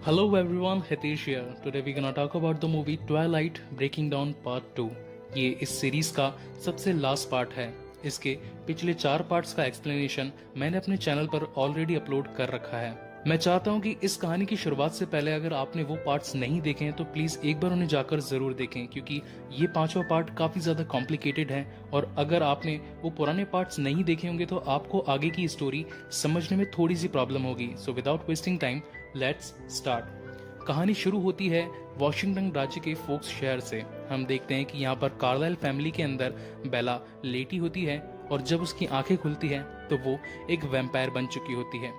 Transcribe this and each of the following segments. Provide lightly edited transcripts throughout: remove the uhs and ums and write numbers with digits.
Hello everyone, Hitesh here. Today we're gonna talk about the movie Twilight Breaking Down Part 2. ये इस series का सबसे last part है। इसके पिछले 4 पार्ट्स का एक्सप्लेनेशन मैंने अपने चैनल पर ऑलरेडी अपलोड कर रखा है। मैं चाहता हूँ कि इस कहानी की शुरुआत से पहले अगर आपने वो पार्ट्स नहीं देखे हैं तो प्लीज एक बार उन्हें जाकर जरूर देखें, क्योंकि ये 5वां पार्ट काफी ज्यादा कॉम्प्लिकेटेड है और अगर आपने वो पुराने पार्ट्स नहीं देखे होंगे तो आपको आगे की स्टोरी समझने में थोड़ी सी प्रॉब्लम होगी। So without wasting time let's start. कहानी शुरू होती है वॉशिंगटन राज्य के फोक्स शहर से। हम देखते हैं कि यहाँ पर कार्लाइल फैमिली के अंदर बेला लेटी होती है और जब उसकी आंखें खुलती हैं तो वो एक वैम्पायर बन चुकी होती है।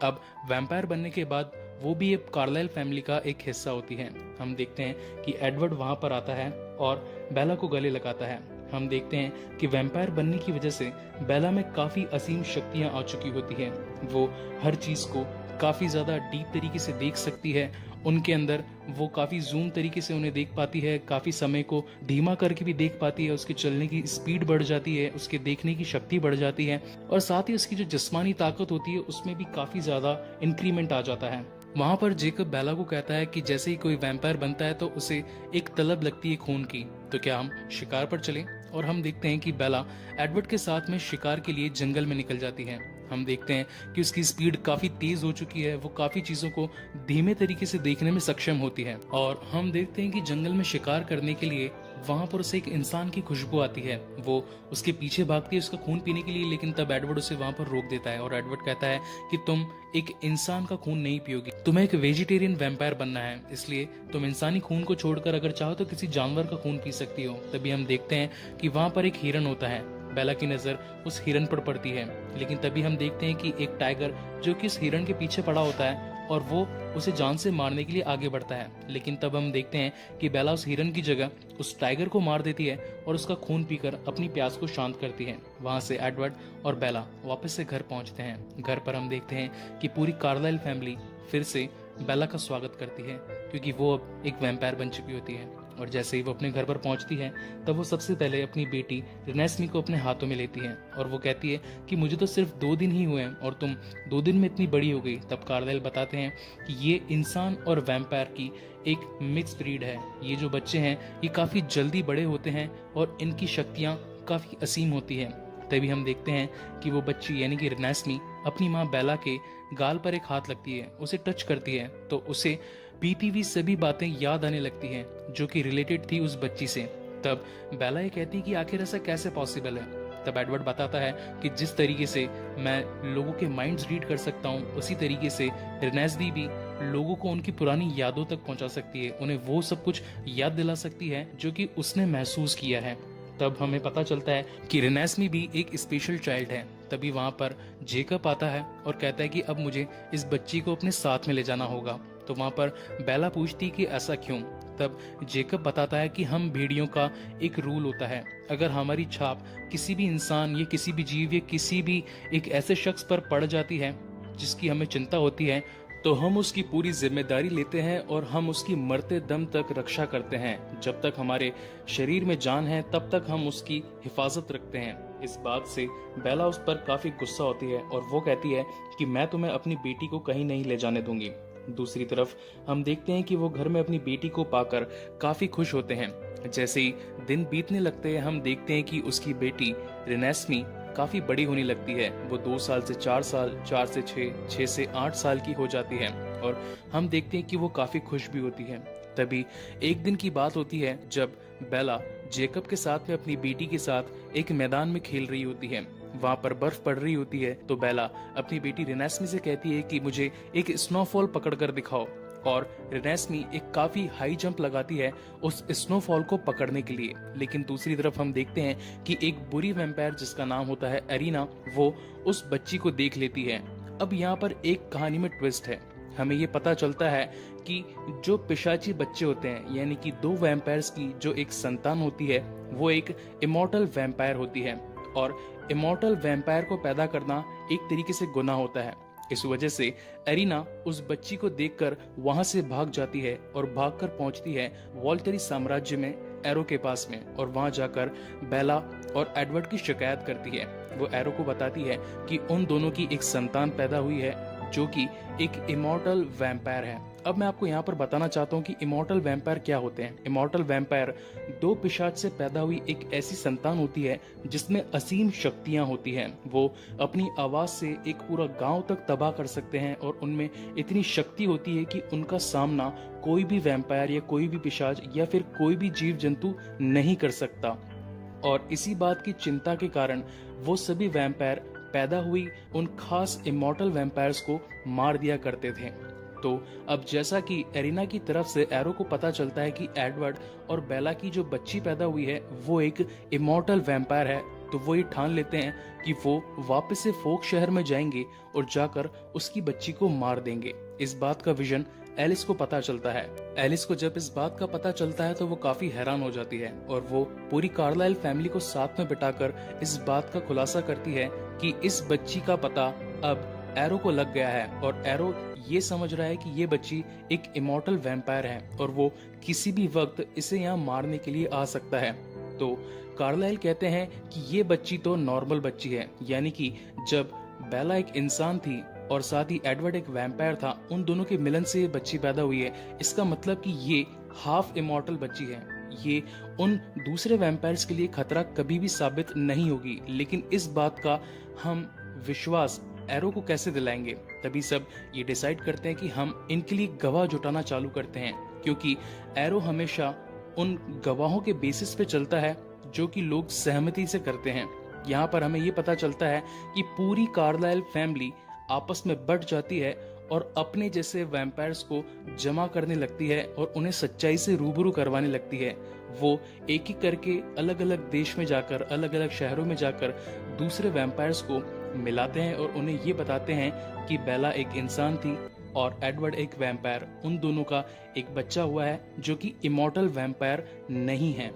अब वैम्पायर बनने के बाद वो भी एक कार्लाइल फैमिली का एक हिस्सा होती है। हम देखते हैं कि एडवर्ड वहां पर आता है और बेला को गले लगाता है। हम देखते हैं कि वैम्पायर बनने की वजह से बेला में काफी असीम शक्तियां आ चुकी होती हैं। वो हर चीज को काफी ज्यादा डीप तरीके से देख सकती है। उनके अंदर वो काफी जूम तरीके से उन्हें देख पाती है, काफी समय को धीमा करके भी देख पाती है। उसके चलने की स्पीड बढ़ जाती है, उसके देखने की शक्ति बढ़ जाती है और साथ ही उसकी जो जिस्मानी ताकत होती है उसमें भी काफी ज्यादा इंक्रीमेंट आ जाता है। वहां पर जेकब बेला को कहता है कि जैसे ही कोई वैम्पायर बनता है तो उसे एक तलब लगती है खून की, तो क्या हम शिकार पर चलें। और हम देखते हैं कि बेला एडवर्ड के साथ में शिकार के लिए जंगल में निकल जाती है। हम देखते हैं कि उसकी स्पीड काफी तेज हो चुकी है, वो काफी चीजों को धीमे तरीके से देखने में सक्षम होती है। और हम देखते हैं कि जंगल में शिकार करने के लिए वहां पर उसे एक इंसान की खुशबू आती है। वो उसके पीछे भागती है उसका खून पीने के लिए, लेकिन तब एडवर्ड उसे वहां पर रोक देता है और एडवर्ड कहता है कि तुम एक इंसान का खून नहीं पियोगी, तुम्हें एक वेजिटेरियन वैम्पायर बनना है, इसलिए तुम इंसानी खून को छोड़कर अगर चाहो तो किसी जानवर का खून पी सकती हो। तभी हम देखते हैं कि वहां पर एक हिरन होता है। बेला की नजर उस हिरन पर पड़ती है, लेकिन तभी हम देखते हैं कि एक टाइगर जो कि इस हिरन के पीछे पड़ा होता है और वो उसे जान से मारने के लिए आगे बढ़ता है। लेकिन तब हम देखते हैं कि बेला उस हिरन की जगह उस टाइगर को मार देती है और उसका खून पीकर अपनी प्यास को शांत करती है। वहां से एडवर्ड और बेला वापस से घर पहुंचते हैं। घर पर हम देखते हैं कि पूरी कार्लाइल फैमिली फिर से बेला का स्वागत करती है, क्योंकि वो अब एक वैम्पायर बन चुकी होती है। और जैसे ही वो अपने घर पर पहुंचती है तब वो सबसे पहले अपनी बेटी रिनेस्मी को अपने हाथों में लेती है और वो कहती है कि मुझे तो सिर्फ 2 दिन ही हुए हैं और तुम 2 दिन में इतनी बड़ी हो गई। तब कार्लाइल बताते हैं कि ये इंसान और वैम्पायर की एक मिक्स ब्रीड है। ये जो बच्चे हैं ये काफी जल्दी बड़े होते हैं और इनकी शक्तियां काफी असीम होती है। तभी हम देखते हैं कि वो बच्ची यानी कि रिनेस्मी अपनी माँ बेला के गाल पर एक हाथ लगती है, उसे टच करती है तो उसे बीती हुई सभी बातें याद आने लगती हैं जो कि रिलेटेड थी उस बच्ची से। तब बेला ये कहती है कि आखिर ऐसा कैसे पॉसिबल है। तब एडवर्ड बताता है कि जिस तरीके से मैं लोगों के माइंड्स रीड कर सकता हूँ उसी तरीके से रिनेस्मी भी लोगों को उनकी पुरानी यादों तक पहुंचा सकती है, उन्हें वो सब कुछ याद दिला सकती है जो कि उसने महसूस किया है। तब हमें पता चलता है कि रिनेस्मी भी एक स्पेशल चाइल्ड है। तभी वहां पर जेकब आता है और कहता है कि अब मुझे इस बच्ची को अपने साथ में ले जाना होगा। तो वहां पर बेला पूछती कि ऐसा क्यों। तब जेकब बताता है कि हम भेड़ियों का एक रूल होता है, अगर हमारी छाप किसी भी इंसान या किसी भी जीव या किसी भी एक ऐसे शख्स पर पड़ जाती है जिसकी हमें चिंता होती है तो हम उसकी पूरी जिम्मेदारी लेते हैं और हम उसकी मरते दम तक रक्षा करते हैं। जब तक हमारे शरीर में जान है तब तक हम उसकी हिफाजत रखते हैं। इस बात से बेला उस पर काफी गुस्सा होती है और वो कहती है कि मैं तुम्हें अपनी बेटी को कहीं नहीं ले जाने दूंगी। दूसरी तरफ हम देखते हैं कि वो घर में अपनी बेटी को पाकर काफी खुश होते हैं। जैसे ही दिन बीतने लगते हैं हम देखते हैं कि उसकी बेटी रिनेस्मी काफी बड़ी होने लगती है। वो 2 साल से 4 साल, 4 से 6, 6 से 8 साल की हो जाती है और हम देखते हैं कि वो काफी खुश भी होती है। तभी एक दिन की बात होती है जब बेला जेकब के साथ में अपनी बेटी के साथ एक मैदान में खेल रही होती है। वहां पर बर्फ पड़ रही होती है तो बेला अपनी बेटी रिनेस्मी से कहती है कि मुझे एक स्नोफॉल पकड़कर दिखाओ और रिनेस्मी एक काफी हाई जंप लगाती है उस स्नोफॉल को पकड़ने के लिए। लेकिन दूसरी तरफ हम देखते हैं कि एक बुरी वैम्पायर जिसका नाम होता है एरिना वो उस बच्ची को देख लेती है। अब यहाँ पर एक कहानी में ट्विस्ट है। हमें ये पता चलता है कि जो पिशाची बच्चे होते हैं यानी कि 2 वैम्पायर्स की जो एक संतान होती है वो एक इमॉर्टल वैम्पायर होती है और इमॉर्टल वैम्पायर को पैदा करना एक तरीके से गुनाह होता है। इस वजह से एरिना उस बच्ची को देखकर वहां से भाग जाती है और भागकर पहुंचती है वॉल्टरी साम्राज्य में एरो के पास में और वहां जाकर बेला और एडवर्ड की शिकायत करती है। वो एरो को बताती है कि उन दोनों की एक संतान पैदा हुई है जो कि एक इमॉर्टल वैम्पायर है अब मैं आपको यहाँ पर बताना चाहता हूँ कि इमॉर्टल वैम्पायर क्या होते हैं। इमॉर्टल वैम्पायर दो पिशाच से पैदा हुई एक ऐसी संतान होती है जिसमें असीम शक्तियां होती हैं। वो अपनी आवाज से एक पूरा गांव तक तबाह कर सकते हैं और उनमें इतनी शक्ति होती है कि उनका सामना कोई भी वैम्पायर या कोई भी पिशाच या फिर कोई भी जीव जंतु नहीं कर सकता। और इसी बात की चिंता के कारण वो सभी वैम्पायर पैदा हुई उन खास इमॉर्टल वैम्पायर्स को मार दिया करते थे। तो अब जैसा कि एरिना की तरफ से एरो को पता चलता है कि एडवर्ड और बेला की जो बच्ची पैदा हुई है वो एक इमॉर्टल वैम्पायर है, तो वो ये ठान लेते हैं कि वो वापस से फोक शहर में जाएंगे और जाकर उसकी बच्ची को मार देंगे। इस बात का विजन एलिस को पता चलता है। एलिस को जब इस बात का पता चलता है तो वो काफी हैरान हो जाती है और वो पूरी कार्लाइल फैमिली को साथ में बिठाकर इस बात का खुलासा करती है कि इस बच्ची का पता अब एरो को लग गया है और एरो ये समझ रहा है कि ये बच्ची एक इमॉर्टल वैम्पायर है और वो किसी भी वक्त इसे यहाँ मारने के लिए आ सकता है। तो कार्लाइल कहते हैं कि ये बच्ची तो नॉर्मल बच्ची है, यानी कि जब बेला एक इंसान थी और साथ ही एडवर्ड एक वैम्पायर था, उन दोनों के मिलन से ये बच्ची पैदा हुई है। इसका मतलब कि ये हाफ इमॉर्टल बच्ची है। ये उन दूसरे वैम्पायर्स के लिए खतरा कभी भी साबित नहीं होगी। लेकिन इस बात का हम विश्वास एरो को कैसे दिलाएंगे? तभी सब ये डिसाइड करते हैं कि हम इनके लिए गवाह जुटाना चालू करते हैं, क्योंकि एरो हमेशा उन गवाहों के बेसिस पे चलता है जो कि लोग सहमति से करते हैं। यहाँ पर हमें ये पता चलता है कि पूरी कार्लाइल फैमिली आपस में बट जाती है और अपने जैसे वैम्पायर्स को जमा करने लगती है और उन्हें सच्चाई से रूबरू करवाने लगती है। वो एक एक करके अलग अलग देश में जाकर, अलग अलग शहरों में जाकर दूसरे वैम्पायर्स को मिलाते हैं और उन्हें ये बताते हैं कि बेला एक इंसान थी और एडवर्ड एक वैम्पायर। उन दोनों का एक बच्चा हुआ है जो कि इमॉर्टल वैम्पायर नहीं है।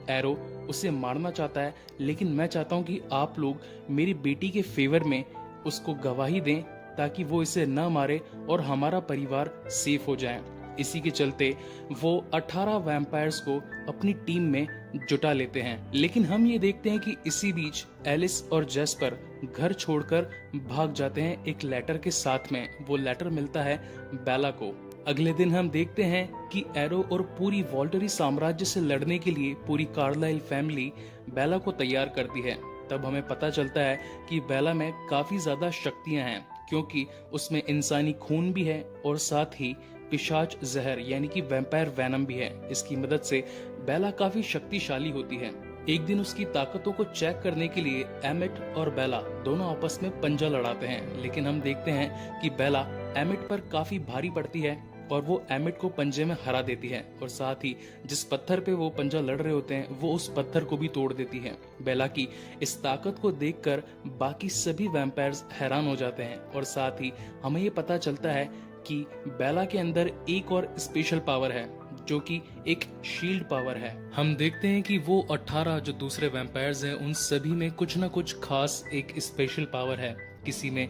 एरो उसे मारना चाहता है, लेकिन मैं चाहता हूँ कि आप लोग मेरी बेटी के फेवर में उसको गवाही दें ताकि वो इसे न मारे और हमारा परिवार सेफ हो जाए। इसी के चलते वो 18 वैम्पायर्स को अपनी टीम में जुटा लेते हैं। लेकिन हम ये देखते हैं कि इसी बीच एलिस और जेस्पर घर छोड़कर भाग जाते हैं एक लेटर के साथ में। वो लेटर मिलता है बेला को। अगले दिन हम देखते हैं कि एरो और पूरी वॉल्टरी साम्राज्य से लड़ने के लिए पूरी कार्लाइल फैमिली बेला को तैयार करती है। तब हमें पता चलता है कि बेला में काफी ज्यादा शक्तियां हैं, क्योंकि उसमें इंसानी खून भी है और साथ ही पिशाच जहर यानी कि वैम्पायर वैनम भी है। इसकी मदद से बेला काफी शक्तिशाली होती है। एक दिन उसकी ताकतों को चेक करने के लिए एमिट और बेला दोनों आपस में पंजा लड़ाते हैं, लेकिन हम देखते हैं कि बेला एमिट पर काफी भारी पड़ती है और वो एमिट को पंजे में हरा देती है और साथ ही जिस पत्थर पे वो पंजा लड़ रहे होते हैं वो उस पत्थर को भी तोड़ देती है। बेला की इस ताकत को देखकर बाकी सभी वैम्पायर्स हैरान हो जाते हैं और साथ ही हमें ये पता चलता है कि बेला के अंदर एक और स्पेशल पावर है जो कि एक शील्ड पावर है। हम देखते हैं कि वो 18 जो दूसरे वैम्पायर्स हैं उन सभी में कुछ ना कुछ खास एक स्पेशल पावर है। किसी में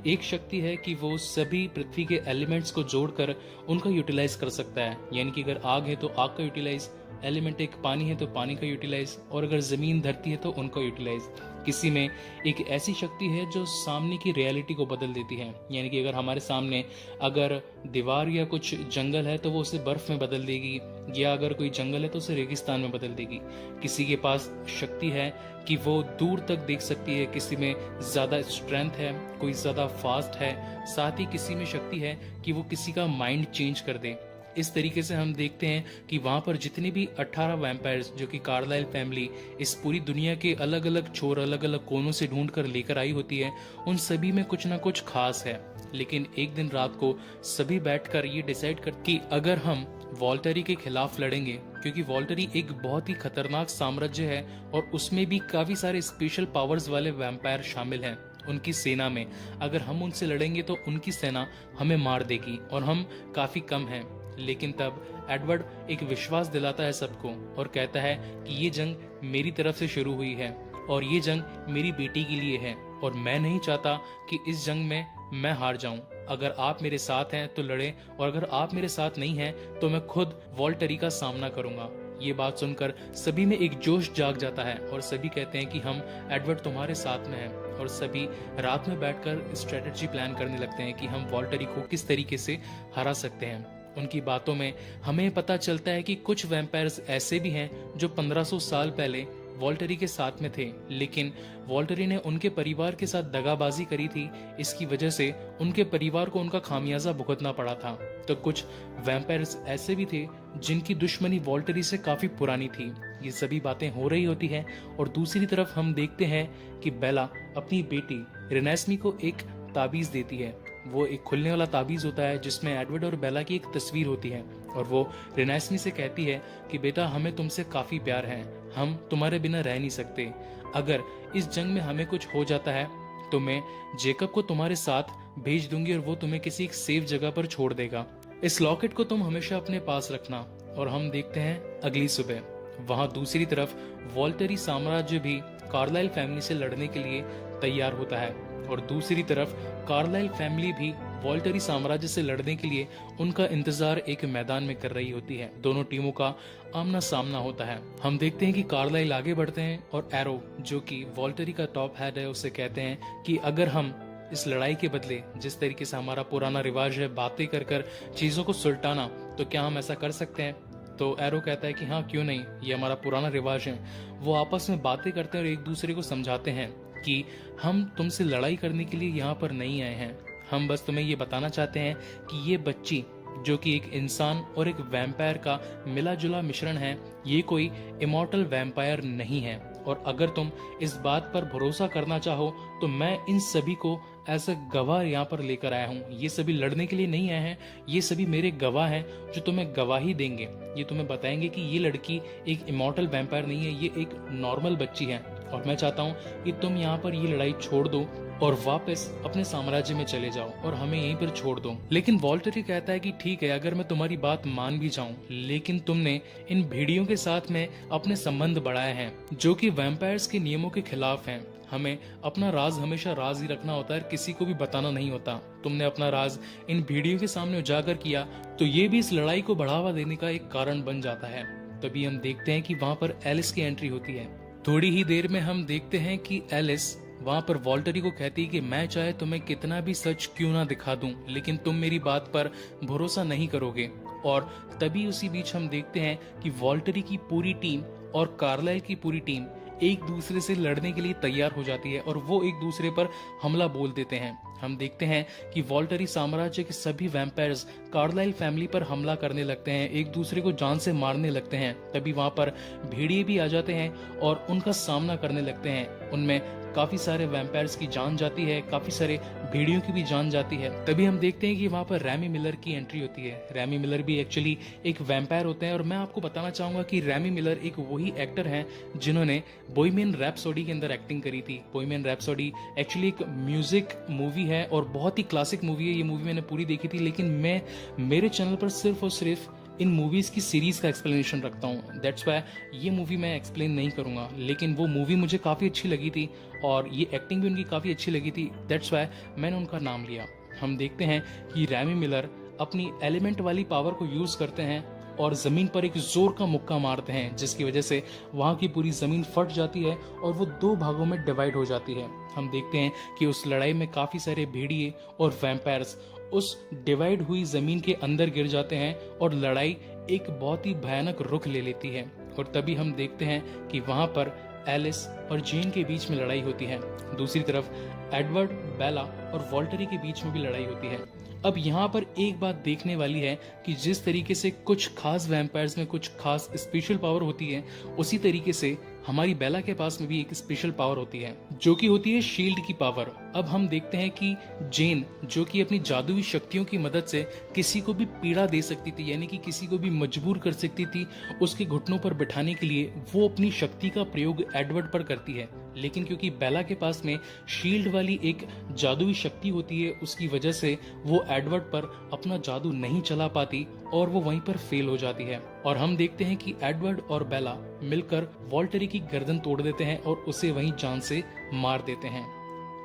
एक शक्ति है कि वो सभी पृथ्वी के एलिमेंट्स को जोड़कर उनका यूटिलाइज कर सकता है, यानी कि अगर आग है तो आग का यूटिलाइज, एलिमेंट एक पानी है तो पानी का यूटिलाइज, और अगर जमीन धरती है तो उनका यूटिलाइज। किसी में एक ऐसी शक्ति है जो सामने की रियलिटी को बदल देती है, यानी कि अगर हमारे सामने अगर दीवार या कुछ जंगल है तो वो उसे बर्फ में बदल देगी, या अगर कोई जंगल है तो उसे रेगिस्तान में बदल देगी। किसी के पास शक्ति है कि वो दूर तक देख सकती है, किसी में ज्यादा स्ट्रेंथ है, कोई ज्यादा फास्ट है, साथ ही किसी में शक्ति है कि वो किसी का माइंड चेंज कर दे। इस तरीके से हम देखते हैं कि वहां पर जितने भी 18 वैम्पायर्स जो कि कार्लाइल फैमिली इस पूरी दुनिया के अलग अलग छोर, अलग अलग कोनों से ढूंढ कर लेकर आई होती है, उन सभी में कुछ ना कुछ खास है। लेकिन एक दिन रात को सभी बैठकर ये डिसाइड कर कि अगर हम वॉल्टरी के खिलाफ लड़ेंगे, क्योंकि वॉल्टरी एक बहुत ही खतरनाक साम्राज्य है और उसमें भी काफी सारे स्पेशल पावर्स वाले वैम्पायर शामिल हैं उनकी सेना में, अगर हम उनसे लड़ेंगे तो उनकी सेना हमें मार देगी और हम काफी कम हैं। लेकिन तब एडवर्ड एक विश्वास दिलाता है सबको और कहता है कि ये जंग मेरी तरफ से शुरू हुई है और ये जंग मेरी बेटी के लिए है और मैं नहीं चाहता कि इस जंग में मैं हार जाऊं। अगर आप मेरे साथ हैं तो लड़ें और अगर आप मेरे साथ नहीं हैं तो मैं खुद वॉल्टरी का सामना करूंगा। ये बात सुनकर सभी में एक जोश जाग जाता है और सभी कहते हैं कि हम एडवर्ड तुम्हारे साथ में हैं, और सभी रात में बैठकर स्ट्रेटेजी प्लान करने लगते हैं कि हम वॉल्टरी को किस तरीके से हरा सकते हैं। उनकी बातों में हमें पता चलता है कि कुछ वैम्पायर्स ऐसे भी हैं जो 1500 साल पहले वॉल्टरी के साथ में थे, लेकिन वॉल्टरी ने उनके परिवार के साथ दगाबाजी करी थी। इसकी वजह से उनके परिवार को उनका खामियाजा भुगतना पड़ा था। तो कुछ वैम्पायर्स ऐसे भी थे जिनकी दुश्मनी वॉल्टरी से काफी पुरानी थी। ये सभी बातें हो रही होती हैं और दूसरी तरफ हम देखते हैं कि बेला अपनी बेटी रेनेस्मी को एक ताबीज देती है। वो एक खुलने वाला ताबीज होता है जिसमें एडवर्ड और बेला की एक तस्वीर होती है और वो रेनेस्मी से कहती है कि बेटा, हमें तुमसे काफी प्यार है, हम तुम्हारे बिना रह नहीं सकते। अगर इस जंग में हमें कुछ हो जाता है तो मैं जेकब को तुम्हारे साथ भेज दूंगी और वो तुम्हें किसी एक सेफ जगह पर छोड़ देगा। इस लॉकेट को तुम हमेशा अपने पास रखना। और हम देखते हैं अगली सुबह वहां दूसरी तरफ वॉल्टरी साम्राज्य भी कार्लाइल फैमिली से लड़ने के लिए तैयार होता है और दूसरी तरफ कार्लाइल फैमिली भी वॉल्टरी साम्राज्य से लड़ने के लिए उनका इंतजार एक मैदान में कर रही होती है। दोनों टीमों का आमना सामना होता है। हम देखते हैं कि कार्लाइल आगे बढ़ते हैं और एरो, जो कि वॉल्टरी का टॉप हेड है, उसे कहते हैं कि अगर हम इस लड़ाई के बदले, जिस तरीके से हमारा पुराना रिवाज है बातें कर कर चीजों को सुलटाना, तो क्या हम ऐसा कर सकते हैं? तो एरो कहता है कि हाँ, क्यों नहीं, ये हमारा पुराना रिवाज है। वो आपस में बातें करते हैं और एक दूसरे को समझाते हैं कि हम तुमसे लड़ाई करने के लिए यहाँ पर नहीं आए हैं, हम बस तुम्हें ये बताना चाहते हैं कि ये बच्ची, जो कि एक इंसान और एक वैम्पायर का मिला जुला मिश्रण है, ये कोई इमॉर्टल वैम्पायर नहीं है। और अगर तुम इस बात पर भरोसा करना चाहो तो मैं इन सभी को एज अ गवाह यहाँ पर लेकर आया हूँ। ये सभी लड़ने के लिए नहीं आए हैं, ये सभी मेरे गवाह हैं जो तुम्हें गवाही देंगे। ये तुम्हें बताएंगे कि ये लड़की एक इमॉर्टल वैम्पायर नहीं है, ये एक नॉर्मल बच्ची है। और मैं चाहता हूँ कि तुम यहाँ पर ये लड़ाई छोड़ दो और वापस अपने साम्राज्य में चले जाओ और हमें यहीं पर छोड़ दो। लेकिन वॉल्टरी कहता है कि ठीक है, अगर मैं तुम्हारी बात मान भी जाऊं, लेकिन तुमने इन भेड़ियों के साथ में अपने संबंध बढ़ाए हैं जो कि वैम्पायर्स के नियमों के खिलाफ हैं। हमें अपना राज हमेशा राज ही रखना होता है, किसी को भी बताना नहीं होता। तुमने अपना राज इन भेड़ियों के सामने उजागर किया तो ये भी इस लड़ाई को बढ़ावा देने का एक कारण बन जाता है। तभी हम देखते हैं कि वहाँ पर एलिस की एंट्री होती है। थोड़ी ही देर में हम देखते हैं कि एलिस वहां पर वॉल्टरी को कहती है कि मैं चाहे तुम्हें कितना भी सच क्यों ना दिखा दूं, लेकिन तुम मेरी बात पर भरोसा नहीं करोगे। और तभी उसी बीच हम देखते हैं कि वॉल्टरी की पूरी टीम और कार्लाइल की पूरी टीम एक दूसरे से लड़ने के लिए तैयार हो जाती है और वो एक दूसरे पर हमला बोल देते हैं। हम देखते हैं कि वॉल्टरी साम्राज्य के सभी वैम्पायर्स कार्लाइल फैमिली पर हमला करने लगते हैं, एक दूसरे को जान से मारने लगते हैं। तभी वहां पर भेड़िए भी आ जाते हैं और उनका सामना करने लगते हैं। उनमें काफी सारे वैम्पायर्स की जान जाती है, काफी सारे भेड़ियों की भी जान जाती है। तभी हम देखते हैं कि वहां पर रैमी मिलर की एंट्री होती है। रैमी मिलर भी एक्चुअली एक वैम्पायर होते हैं और मैं आपको बताना चाहूंगा कि रैमी मिलर एक वही एक्टर हैं जिन्होंने बोहेमियन रैप्सोडी के अंदर एक्टिंग करी थी। बोहेमियन रैप्सोडी एक्चुअली एक म्यूजिक मूवी है और बहुत ही क्लासिक मूवी है। ये मूवी मैंने पूरी देखी थी, लेकिन मैं मेरे चैनल पर सिर्फ और सिर्फ इन मूवीज की सीरीज का एक्सप्लेनेशन रखता हूँ। दैट्स वाई ये मूवी मैं एक्सप्लेन नहीं करूंगा, लेकिन वो मूवी मुझे काफी अच्छी लगी थी और ये एक्टिंग भी उनकी काफी अच्छी लगी थी। दैट्स वाई मैंने उनका नाम लिया। हम देखते हैं कि रैमी मिलर अपनी एलिमेंट वाली पावर को यूज करते हैं और जमीन पर एक जोर का मुक्का मारते हैं, जिसकी वजह से वहां की पूरी जमीन फट जाती है और वो दो भागों में डिवाइड हो जाती है। हम देखते हैं कि उस लड़ाई में काफी सारे भेड़िए और वैम्पायर्स उस डिवाइड हुई जमीन के अंदर गिर जाते हैं और लड़ाई एक बहुत ही भयानक रुख ले लेती है। और तभी हम देखते हैं कि वहां पर एलिस और जेन के बीच में लड़ाई होती है। दूसरी तरफ एडवर्ड, बेला और वॉल्टरी के बीच में भी लड़ाई होती है। अब यहाँ पर एक बात देखने वाली है कि जिस तरीके से कुछ खास वैम्पायर्स में कुछ खास स्पेशल पावर होती है, उसी तरीके से हमारी बेला के पास में भी एक स्पेशल पावर होती है जो कि होती है शील्ड की पावर। अब हम देखते हैं कि जेन, जो कि अपनी जादुई शक्तियों की मदद से किसी को भी पीड़ा दे सकती थी, यानी कि किसी को भी मजबूर कर सकती थी उसके घुटनों पर बिठाने के लिए, वो अपनी शक्ति का प्रयोग एडवर्ड पर करती है। लेकिन क्योंकि बेला के पास में शील्ड वाली एक जादुई शक्ति होती है, उसकी वजह से वो एडवर्ड पर अपना जादू नहीं चला पाती और वो वहीं पर फेल हो जाती है। और हम देखते हैं कि एडवर्ड और बेला मिलकर वॉल्टरी की गर्दन तोड़ देते हैं और उसे वहीं जान से मार देते हैं।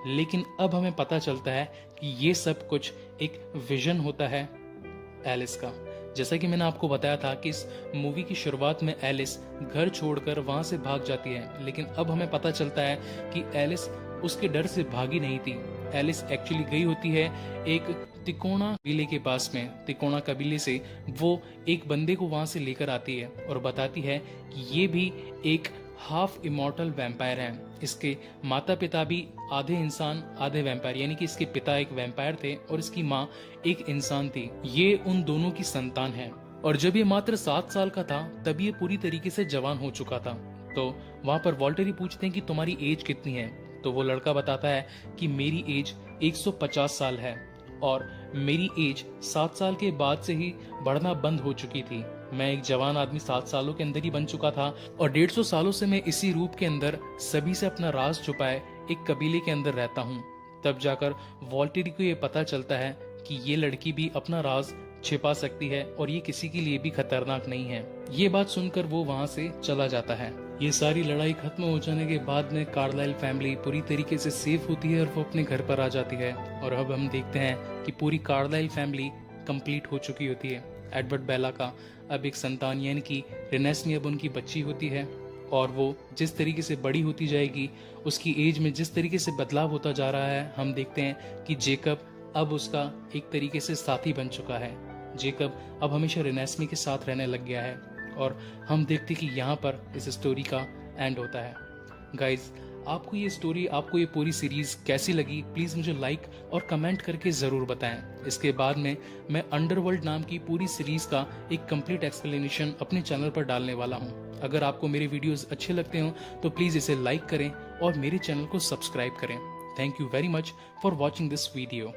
लेकिन अब हमें पता चलता है कि ये सब कुछ एक विजन होता है एलिस का। जैसा कि मैंने आपको बताया था कि इस मूवी की शुरुआत में एलिस घर छोड़कर वहां से भाग जाती है, लेकिन अब हमें पता चलता है कि एलिस उसके डर से भागी नहीं थी, एलिस एक्चुअली गई होती है एक तिकोना कबीले के पास में। तिकोना कबीले से वो एक बंदे को वहां से लेकर आती है और बताती है कि ये भी एक हाफ इमॉर्टल वैम्पायर है। इसके माता पिता भी आधे इंसान आधे वैम्पायर, यानी कि इसके पिता एक वैम्पायर थे और इसकी माँ एक इंसान थी। ये उन दोनों की संतान है और जब ये मात्र 7 साल का था तब ये पूरी तरीके से जवान हो चुका था। तो वहां पर वॉल्टर ही पूछते हैं कि तुम्हारी एज कितनी है। तो वो लड़का बताता है कि मेरी एज 150 साल है और मेरी एज 7 साल के बाद से ही बढ़ना बंद हो चुकी थी। मैं एक जवान आदमी 7 सालों के अंदर ही बन चुका था और 150 सालों से मैं इसी रूप के अंदर सभी से अपना राज छुपाए एक कबीले के अंदर रहता हूँ। तब जाकर वॉल्टेरी को ये पता चलता है कि ये लड़की भी अपना राज छिपा सकती है और ये किसी के लिए भी खतरनाक नहीं है। ये बात सुनकर वो वहां से चला जाता है। ये सारी लड़ाई खत्म हो जाने के बाद में कार्लाइल फैमिली पूरी तरीके से सेफ होती है और वो अपने घर पर आ जाती है। और अब हम देखते हैं कि पूरी कार्लाइल फैमिली कंप्लीट हो चुकी होती है। एडवर्ड बेला का अब एक संतान यानी कि रेनेस्मी अब उनकी बच्ची होती है और वो जिस तरीके से बड़ी होती जाएगी, उसकी एज में जिस तरीके से बदलाव होता जा रहा है, हम देखते हैं कि जेकब अब उसका एक तरीके से साथी बन चुका है। जेकब अब हमेशा रेनेस्मी के साथ रहने लग गया है और हम देखते कि यहाँ पर इस स्टोरी का एंड होता है। गाइज, आपको ये स्टोरी, आपको ये पूरी सीरीज कैसी लगी, प्लीज मुझे लाइक और कमेंट करके जरूर बताएं। इसके बाद में मैं अंडरवर्ल्ड नाम की पूरी सीरीज का एक कंप्लीट एक्सप्लेनेशन अपने चैनल पर डालने वाला हूँ। अगर आपको मेरे वीडियोस अच्छे लगते हो तो प्लीज इसे लाइक करें और मेरे चैनल को सब्सक्राइब करें। Thank you very much for watching this video.